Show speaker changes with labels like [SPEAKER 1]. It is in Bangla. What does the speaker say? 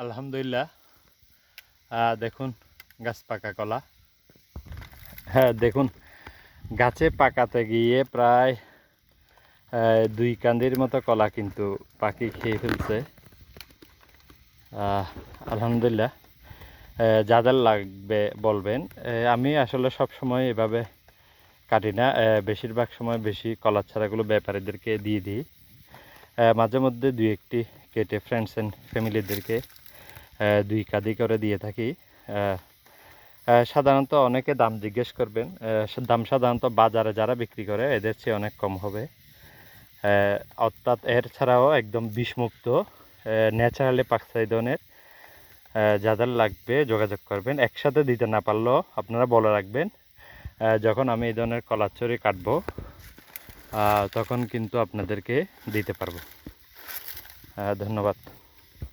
[SPEAKER 1] আলহামদুলিল্লাহ। দেখুন গাছ পাকা কলা। হ্যাঁ দেখুন, গাছে পাকাতে গিয়ে প্রায় 2 কান্দির মতো কলা কিন্তু পাখি খেয়ে ফেলছে। আলহামদুলিল্লাহ। যাদের লাগবে বলবেন। আমি আসলে সব সময় এভাবে কাটি না, বেশিরভাগ সময় বেশি কলার ছাড়াগুলো ব্যাপারীদেরকে দিয়ে দিই। মাঝে মধ্যে 2-1টি কেটে ফ্রেন্ডস অ্যান্ড ফ্যামিলিদেরকে 2 কাঁদি করে দিয়ে থাকি। সাধারণত অনেকে দাম জিজ্ঞেস করবেন, দাম সাধারণত বাজারে যারা বিক্রি করে এদের চেয়ে অনেক কম হবে। অর্থাৎ এর ছাড়াও একদম বিষমুক্ত ন্যাচারালি পাকছে এই ধরনের। যাদের লাগবে যোগাযোগ করবেন। একসাথে দিতে না পারলেও আপনারা বলে রাখবেন, যখন আমি এই ধরনের কলার ছড়ি কাটবো তখন কিন্তু আপনাদেরকে দিতে পারবো। ধন্যবাদ।